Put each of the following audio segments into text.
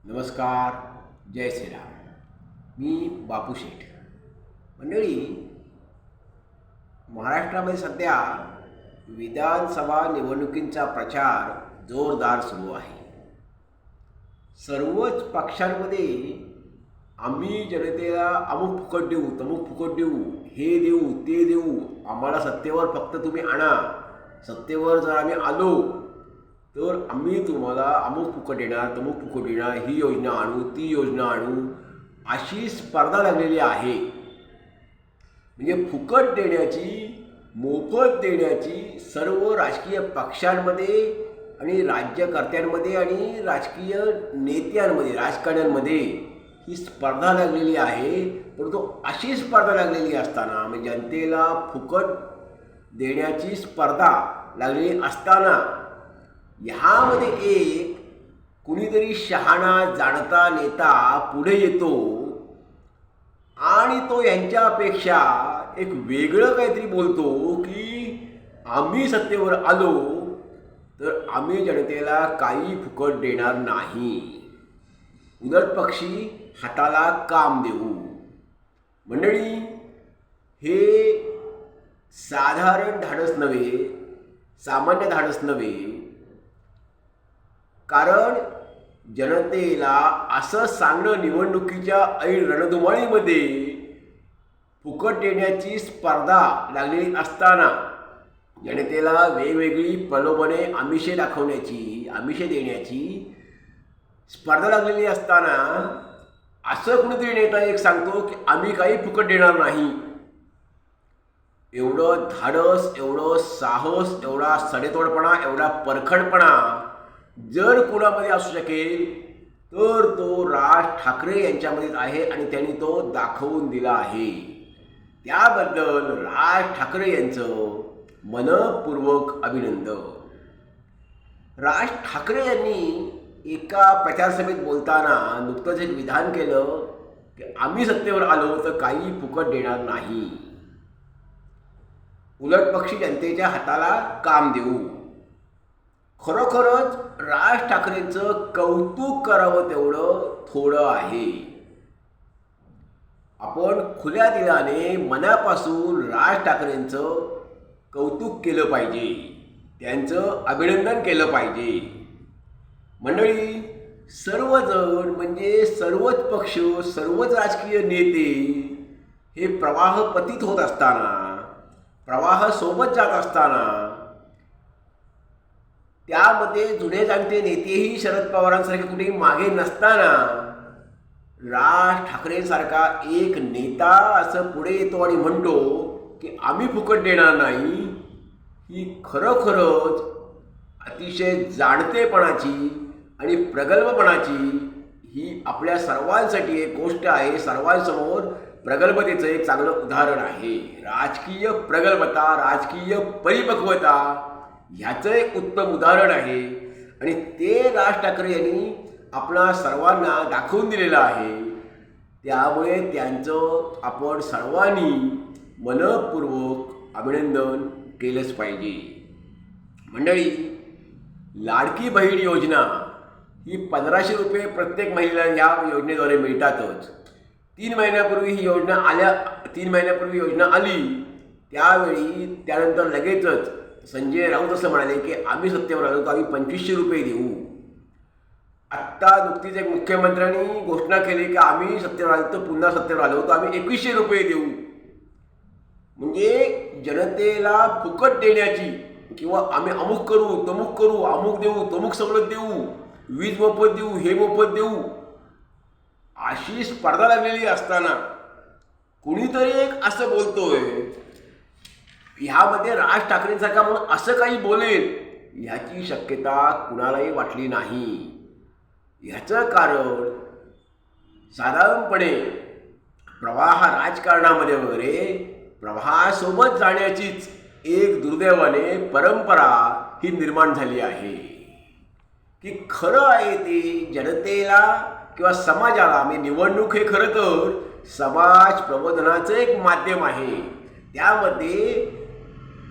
नमस्कार. जय श्रीराम. मी बापू शेठ. मंडळी, महाराष्ट्रामध्ये सध्या विधानसभा निवडणुकींचा प्रचार जोरदार सुरू आहे. सर्वच पक्षांमध्ये आम्ही जनतेला अमुक फुकट देऊ, तमुक फुकट देऊ, हे देऊ, ते देऊ, आम्हाला सत्तेवर फक्त तुम्ही आणा, सत्तेवर जर आम्ही आलो तर आम्ही तुम्हाला अमुक फुकट देणार, तमुक फुकट देणार, ही योजना आणू, ती योजना आणू, अशी स्पर्धा लागलेली आहे. म्हणजे फुकट देण्याची, मोफत देण्याची सर्व राजकीय पक्षांमध्ये आणि राज्यकर्त्यांमध्ये आणि राजकीय नेत्यांमध्ये, राजकारण्यांमध्ये ही स्पर्धा लागलेली आहे. परंतु अशी स्पर्धा लागलेली असताना, म्हणजे जनतेला फुकट देण्याची स्पर्धा लागलेली असताना ह्यामध्ये एक कुणीतरी शहाणा जाणता नेता पुढे येतो आणि तो यांच्यापेक्षा एक वेगळं काहीतरी बोलतो की आम्ही सत्तेवर आलो तर आम्ही जनतेला काही फुकट देणार नाही, उलट पक्षी हाताला काम देऊ. मंडळी, हे साधारण धाडस नव्हे, सामान्य धाडस नव्हे. कारण जनतेला असं सांगणं निवडणुकीच्या ऐन रणधुमाळीमध्ये फुकट देण्याची स्पर्धा लागलेली असताना, जनतेला वेगवेगळी प्रलोभने, आमिषे दाखवण्याची, आमिषे देण्याची स्पर्धा लागलेली असताना असं कुणीतरी नेता एक सांगतो की आम्ही काही फुकट देणार नाही. एवढं धाडस, एवढं साहस, एवढा सडेतोडपणा, एवढा परखडपणा जर कुणामध्ये असू शकेल तर तो राज ठाकरे यांच्यामध्येच आहे आणि त्यांनी तो दाखवून दिला आहे. त्याबद्दल राज ठाकरे यांचं मनपूर्वक अभिनंदन. राज ठाकरे यांनी एका प्रचारसभेत बोलताना नुकतंच एक विधान केलं की आम्ही सत्तेवर आलो तर काही फुकट देणार नाही, उलट पक्षी जनतेच्या हाताला काम देऊ. खरोखरच राज ठाकरेंचं कौतुक करावं तेवढं थोडं आहे. आपण खुल्या दिलाने मनापासून राज ठाकरेंचं कौतुक केलं पाहिजे, त्यांचं अभिनंदन केलं पाहिजे. मंडळी, सर्वजण म्हणजे सर्वच पक्ष, सर्वच राजकीय नेते हे प्रवाह पतित होत असताना, प्रवाह सोबत जात असताना, त्यामध्ये जुने जाणते नेतेही शरद पवारांसारखे कुठेही मागे नसताना राज ठाकरेंसारखा एक नेता असं पुढे येतो आणि म्हणतो की आम्ही फुकट देणार नाही, ही खरोखरच अतिशय जाणतेपणाची आणि प्रगल्भपणाची ही आपल्या सर्वांसाठी एक गोष्ट आहे. सर्वांसमोर प्रगल्भतेचं एक चांगलं उदाहरण आहे. राजकीय प्रगल्भता, राजकीय परिपक्वता ह्याचं एक उत्तम उदाहरण आहे आणि ते राज ठाकरे यांनी आपणा सर्वांना दाखवून दिलेलं आहे. त्यामुळे त्यांचं आपण सर्वांनी मनपूर्वक अभिनंदन केलंच पाहिजे. मंडळी, लाडकी बहीण योजना ही 1500 रुपये प्रत्येक महिलेला या योजनेद्वारे मिळतातच. 3 महिन्यापूर्वी ही योजना 3 महिन्यापूर्वी योजना आली त्यावेळी त्यानंतर लगेचच संजय राऊत असं म्हणाले की आम्ही सत्तेवर आलो तर आम्ही 2500 रुपये देऊ. आत्ता नुकतीच एक मुख्यमंत्र्यांनी घोषणा केली की आम्ही सत्तेवर आलो तर पुन्हा सत्तेवर आलो तर आम्ही 2100 रुपये देऊ. म्हणजे जनतेला फुकट देण्याची किंवा आम्ही अमुक करू, तमुक करू, अमुक देऊ, तमुक सवलत देऊ, वीज मोफत देऊ, हे मोफत देऊ, अशी स्पर्धा लागलेली असताना कुणीतरी एक असं बोलतोय, ह्यामध्ये राज ठाकरेंसारखा म्हणून असं काही बोलेल ह्याची शक्यता कुणालाही वाटली नाही. ह्याचं कारण साधारणपणे प्रवाह राजकारणामध्ये वगैरे प्रवाहासोबत जाण्याचीच एक दुर्दैवाने परंपरा ही निर्माण झाली आहे की खरं आहे ते जनतेला किंवा समाजाला, म्हणजे निवडणूक हे खरं तर समाज प्रबोधनाचं एक माध्यम आहे. त्यामध्ये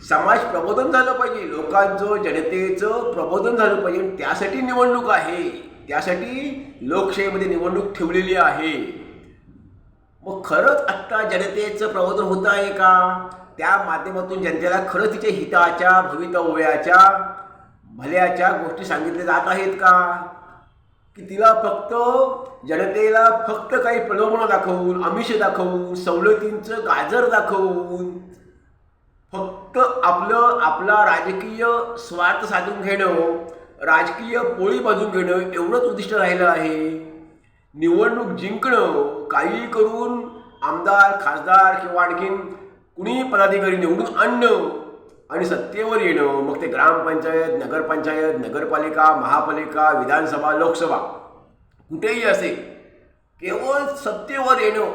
समाज प्रबोधन झालं पाहिजे, लोकांचं, जनतेचं प्रबोधन झालं पाहिजे, त्यासाठी निवडणूक आहे. त्यासाठी लोकशाहीमध्ये निवडणूक ठेवलेली आहे. मग खरंच आत्ता जनतेचं प्रबोधन होत आहे का? त्या माध्यमातून जनतेला खरंच तिच्या हिताच्या, भवितव्याच्या, भल्याच्या गोष्टी सांगितल्या जात आहेत का? की तिला फक्त जनतेला फक्त काही प्रलोभनं दाखवून, आमिष दाखवून, सवलतींचं गाजर दाखवून फक्त आपला राजकीय स्वार्थ साधून घेणं, राजकीय पोळी बाजून घेणं एवढंच उद्दिष्ट राहिलं आहे. निवडणूक जिंकणं, काही करून आमदार, खासदार किंवा आणखीन कुणी पदाधिकारी निवडून आणणं आणि सत्तेवर येणं, मग ते ग्रामपंचायत, नगरपंचायत, नगरपालिका, महापालिका, विधानसभा, लोकसभा कुठेही असेल, केवळ सत्तेवर येणं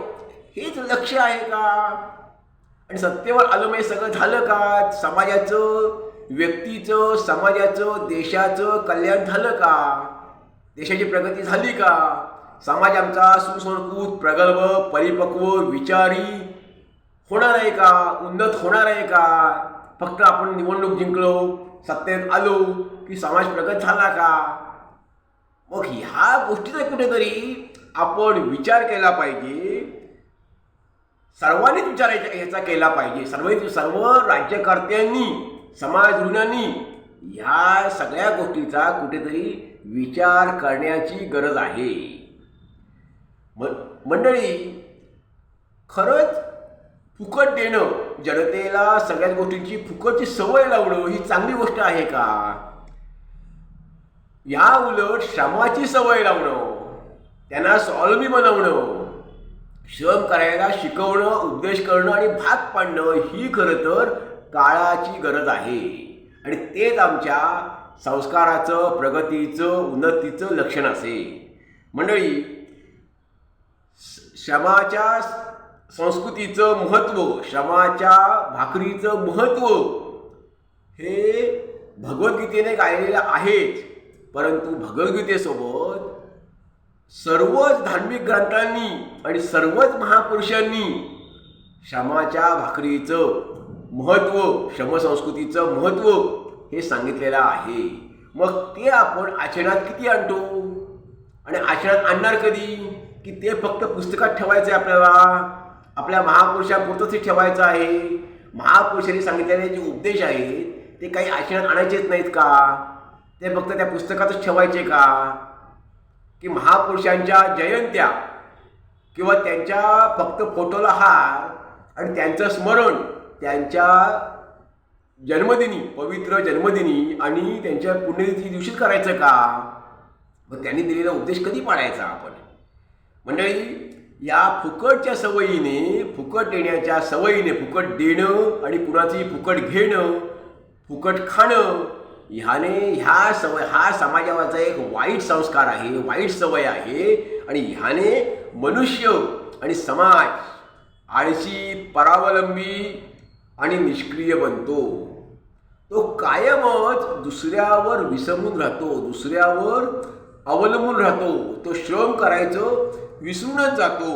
हेच लक्ष्य आहे का? आणि सत्तेवर आलं म्हणजे सगळं झालं का? समाजाचं, व्यक्तीचं, समाजाचं, देशाचं कल्याण झालं का? देशाची प्रगती झाली का? समाज आमचा सुसंस्कृत, प्रगल्भ, परिपक्व, विचारी होणार आहे का? उन्नत होणार आहे का? फक्त आपण निवडणूक जिंकलो, सत्तेत आलो की समाज प्रगत झाला का? मग ह्या गोष्टीचा कुठेतरी आपण विचार केला पाहिजे. सर्वांनीच विचार याचा केला पाहिजे. सर्व राज्यकर्त्यांनी, समाजऋणांनी ह्या सगळ्या गोष्टीचा कुठेतरी विचार करण्याची गरज आहे. मंडळी, खरंच फुकट देणं, जनतेला सगळ्याच गोष्टींची फुकटची सवय लावणं ही चांगली गोष्ट आहे का? या उलट श्रमाची सवय लावणं, त्यांना स्वावलंबी बनवणं, श्रम करायला शिकवणं, उपदेश करणं आणि भाग पाडणं ही खरं तर काळाची गरज आहे. आणि तेच आमच्या संस्काराचं, प्रगतीचं, उन्नतीचं लक्षण असेल. मंडळी, श्रमाच्या संस्कृतीचं महत्त्व, श्रमाच्या भाकरीचं महत्त्व हे भगवद्गीतेने गायलेलं आहेच. परंतु भगवद्गीतेसोबत सर्वच धार्मिक ग्रंथांनी आणि सर्वच महापुरुषांनी श्रमाच्या भाकरीचं महत्त्व, श्रमसंस्कृतीचं महत्त्व हे सांगितलेलं आहे. मग ते आपण आचरणात किती आणतो आणि आचरणात आणणार कधी? की ते फक्त पुस्तकात ठेवायचं आहे आपल्याला, आपल्या महापुरुषांपुरतंच ठेवायचं आहे? महापुरुषांनी सांगितलेले जे उपदेश आहेत ते काही आचरणात आणायचेच नाहीत का? ते फक्त त्या पुस्तकातच ठेवायचे का? की महापुरुषांच्या जयंत्या किंवा त्यांच्या फक्त फोटोला हार आणि त्यांचं स्मरण, त्यांच्या जन्मदिनी, पवित्र जन्मदिनी आणि त्यांच्या पुण्यतिथी दिवशीच करायचं का? मग त्यांनी दिलेला उपदेश कधी पाळायचा आपण? मंडळी, या फुकटच्या सवयीने, फुकट देण्याच्या सवयीने, फुकट देणं आणि कुणाची फुकट घेणं, फुकट खाणं, हा समाजावरचा एक वाईट संस्कार आहे, वाईट सवय आहे. आणि ह्याने मनुष्य आणि समाज आळशी, परावलंबी आणि निष्क्रिय बनतो. तो कायमच दुसऱ्यावर विसंबून राहतो, दुसऱ्यावर अवलंबून राहतो. तो श्रम करायचं विसरूनच जातो,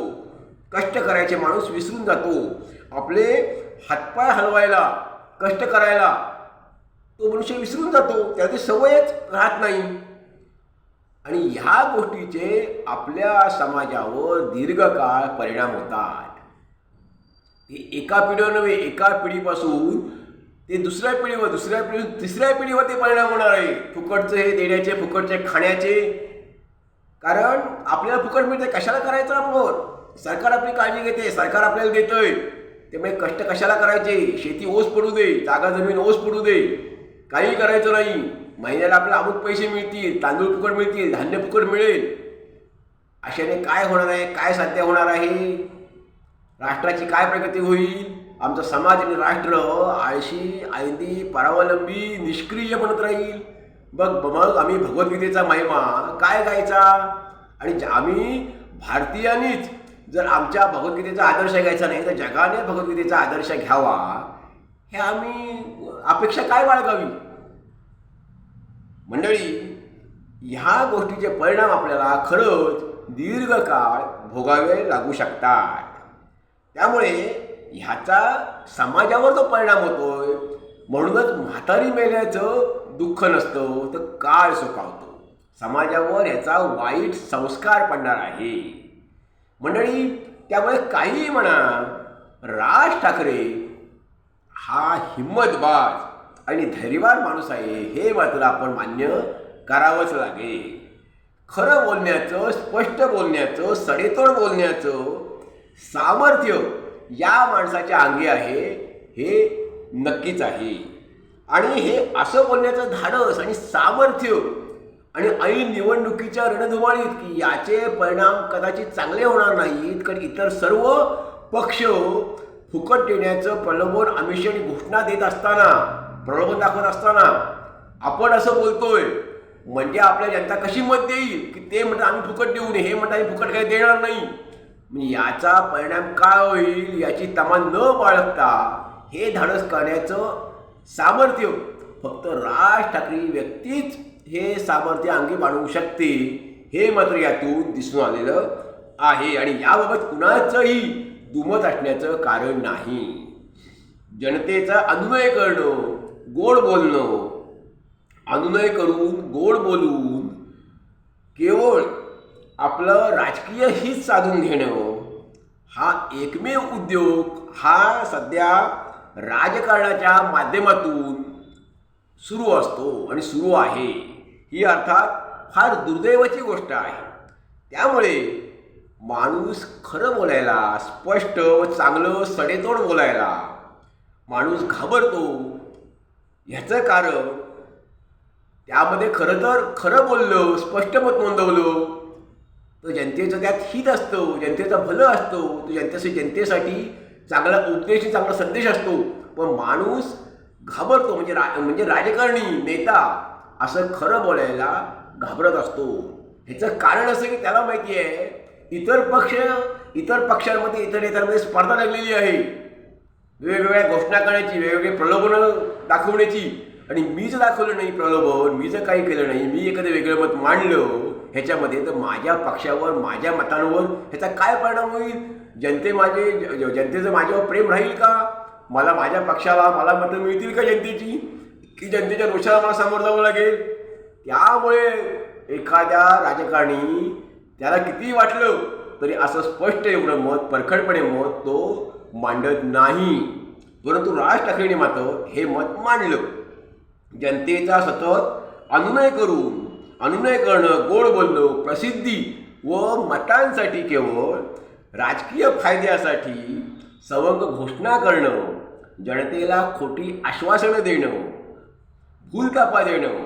कष्ट करायचे माणूस विसरून जातो, आपले हातपाय हलवायला, कष्ट करायला तो मनुष्य विसरून जातो, त्याची सवयच राहत नाही. आणि ह्या गोष्टीचे आपल्या समाजावर दीर्घकाळ परिणाम होतात. ते एका पिढीवर नव्हे, एका पिढीपासून ते दुसऱ्या पिढीवर, दुसऱ्या पिढीवर, तिसऱ्या पिढीवर ते परिणाम होणार आहे. फुकटचं हे देण्याचे, फुकटचे खाण्याचे. कारण आपल्याला फुकट मिळते, कशाला करायचं आपण? सरकार आपली काळजी घेते, सरकार आपल्याला देतंय, त्यामुळे कष्ट कशाला करायचे? शेती ओस पडू दे, जागा जमीन ओस पडू दे, काही करायचं नाही. महिन्याला आपल्याला अमुक पैसे मिळतील, तांदूळ फुकट मिळतील, धान्य फुकट मिळेल. अशाने काय होणार आहे? काय साध्य होणार आहे? राष्ट्राची काय प्रगती होईल? आमचा समाज आणि राष्ट्र आळशी, आयंदी, परावलंबी, निष्क्रिय बनत राहील. मग आम्ही भगवद्गीतेचा महिमा काय गायचा? आणि आम्ही भारतीयांनीच जर आमच्या भगवद्गीतेचा आदर्श घ्यायचा नाही तर जगाने भगवद्गीतेचा आदर्श घ्यावा, हे आम्ही अपेक्षा काय बाळगावी? मंडळी, ह्या गोष्टीचे परिणाम आपल्याला खरंच दीर्घकाळ भोगावे लागू शकतात. त्यामुळे ह्याचा समाजावर जो परिणाम होतोय, म्हणूनच म्हातारी मेल्याचं दुःख नसतं तर काळ सुखावतो. समाजावर याचा वाईट संस्कार पडणार आहे. मंडळी, त्यामुळे काहीही म्हणा, राज ठाकरे हा हिम्मतबाज आणि धैर्यवान माणूस आहे, हे मात्र आपण मान्य करावंच लागेल. खरं बोलण्याचं, स्पष्ट बोलण्याचं, सडेतोड बोलण्याचं सामर्थ्य या माणसाच्या अंगी आहे, हे नक्कीच आहे. आणि हे असं बोलण्याचं धाडस आणि सामर्थ्य आणि ऐन निवडणुकीच्या रणधुमाळीत की याचे परिणाम कदाचित चांगले होणार नाहीत, कारण इतर सर्व पक्ष फुकट देण्याचं प्रलोभन आमिषाने घोषणा देत असताना, प्रलोभन दाखवत असताना आपण असं बोलतोय, म्हणजे आपल्या जनता कशी मत देईल की ते म्हणतात आम्ही फुकट देऊ नये, हे म्हणतात आम्ही फुकट काही देणार नाही. याचा परिणाम काय होईल याची तमा न बाळगता हे धाडस करण्याचं सामर्थ्य फक्त राज ठाकरे व्यक्तीच हे सामर्थ्य अंगी बाळगू शकते, हे मात्र यातून दिसून आलेलं आहे. आणि याबाबत कुणाचंही दुमत असण्याचं कारण नाही. जनतेचा अनुनय करणं, गोड बोलणं, अनुनय करून गोड बोलून केवळ आपलं राजकीय हित साधून घेणं हा एकमेव उद्योग हा सध्या राजकारणाच्या माध्यमातून सुरू असतो आणि सुरू आहे. ही अर्थात फार दुर्दैवाची गोष्ट आहे. त्यामुळे माणूस खरं बोलायला, स्पष्ट व चांगलं सडेतोड बोलायला माणूस घाबरतो. ह्याचं कारण त्यामध्ये खरं तर खरं बोललं, स्पष्ट मत नोंदवलं तर जनतेचं त्यात हित असतं, जनतेचं भलं असतं, तो जनतेसाठी चांगला उपदेश, चांगला संदेश असतो. पण माणूस घाबरतो, म्हणजे राजकारणी नेता असं खरं बोलायला घाबरत असतो. ह्याचं कारण असं की त्याला माहिती आहे इतर पक्षांमध्ये, इतर नेत्यांमध्ये स्पर्धा लागलेली आहे, वेगवेगळ्या घोषणा करण्याची, वेगवेगळे प्रलोभनं दाखवण्याची. आणि मी जर दाखवलं नाही प्रलोभन, मी जर काही केलं नाही, मी एखादं वेगळं मत मांडलं ह्याच्यामध्ये, तर माझ्या पक्षावर, माझ्या मतांवर ह्याचा काय परिणाम होईल? जनतेचं माझ्यावर प्रेम राहील का? माझ्या पक्षाला मला मतं मिळतील का जनतेची, की जनतेच्या रोषाला मला सामोरं जावं लागेल? त्यामुळे एखाद्या राजकारणी त्याला कितीही वाटलं तरी असं स्पष्ट एवढं मत, परखडपणे मत तो मांडत नाही. परंतु राज ठाकरेंनी मात्र हे मत मांडलं. जनतेचा सतत अनुनय करणं, गोड बोलणं, प्रसिद्धी व मतांसाठी, केवळ राजकीय फायद्यासाठी सवंग घोषणा करणं, जनतेला खोटी आश्वासनं देणं, भूलथापा देणं,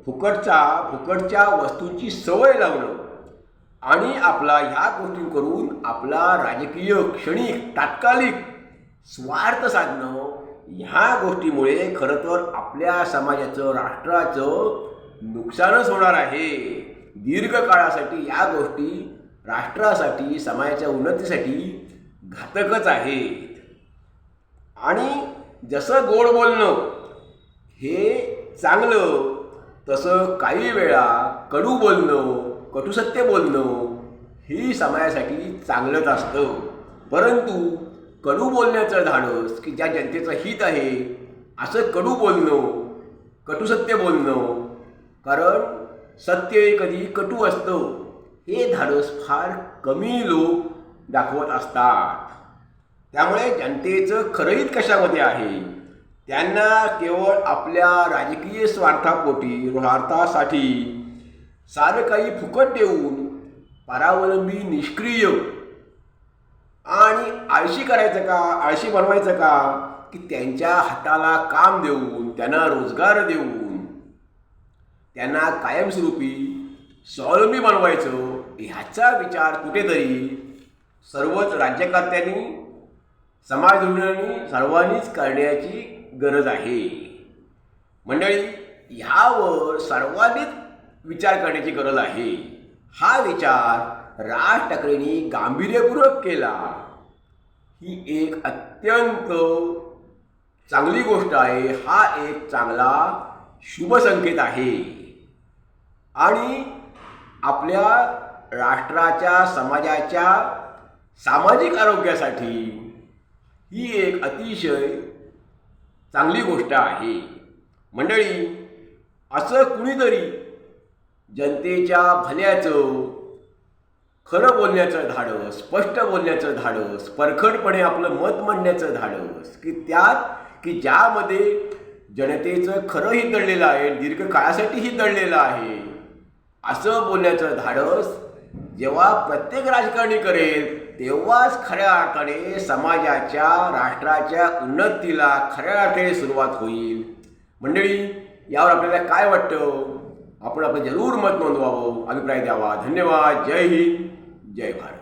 फुकटच्या वस्तूंची सवय लावणं आणि ह्या गोष्टी करून आपला राजकीय क्षणिक, तात्कालिक स्वार्थ साधणं, ह्या गोष्टीमुळे खरं तर आपल्या समाजाचं, राष्ट्राचं नुकसानच होणार आहे. दीर्घकाळासाठी या गोष्टी राष्ट्रासाठी, समाजाच्या उन्नतीसाठी घातकच आहेत. आणि जसं गोड बोलणं हे चांगलं, तसं काही वेळा कडू बोलणं, कटुसत्य बोलणं ही समाजासाठी चांगलंच असतं. परंतु कडू बोलण्याचं धाडस की ज्या जनतेचं हित आहे असं कडू बोलणं, कटुसत्य बोलणं, कारण सत्य कधी कटू असतं, हे धाडस फार कमी लोक दाखवत असतात. त्यामुळे जनतेचं खरं हित कशामध्ये आहे? त्यांना केवळ आपल्या राजकीय स्वार्थासाठी सारं काही फुकट देऊन परावलंबी, निष्क्रिय आणि आळशी बनवायचं का? की त्यांच्या हाताला काम देऊन, त्यांना रोजगार देऊन, त्यांना कायमस्वरूपी स्वावलंबी बनवायचं, ह्याचा विचार कुठेतरी सर्वच राज्यकर्त्यांनी, समाजधोरणांनी, सर्वांनीच करण्याची गरज आहे. मंडळी, ह्यावर सर्वांनीच विचार करण्याची गरज आहे. हा विचार राज ठाकरेंनी गांभीर्यपूर्वक केला, ही एक अत्यंत चांगली गोष्ट आहे. हा एक चांगला शुभ संकेत आहे आणि आपल्या राष्ट्राच्या, समाजाच्या सामाजिक आरोग्यासाठी ही एक अतिशय चांगली गोष्ट आहे. मंडळी, असं कुणीतरी जनतेच्या भल्याचं, खरं बोलण्याचं धाडस, स्पष्ट बोलण्याचं धाडस, परखडपणे आपलं मत मांडण्याचं धाडस, की ज्यामध्ये जनतेचं खरंही दडलेलं आहे, दीर्घकाळासाठीही दडलेलं आहे, असं बोलण्याचं धाडस जेव्हा प्रत्येक राजकारणी करेल तेव्हाच खऱ्या अर्थाने समाजाच्या, राष्ट्राच्या उन्नतीला खऱ्या अर्थाने सुरुवात होईल. मंडळी, यावर आपल्याला काय वाटतं? आपण आपलं जरूर मत नोंदवावं, अभिप्राय द्यावा. धन्यवाद. जय हिंद, जय भारत.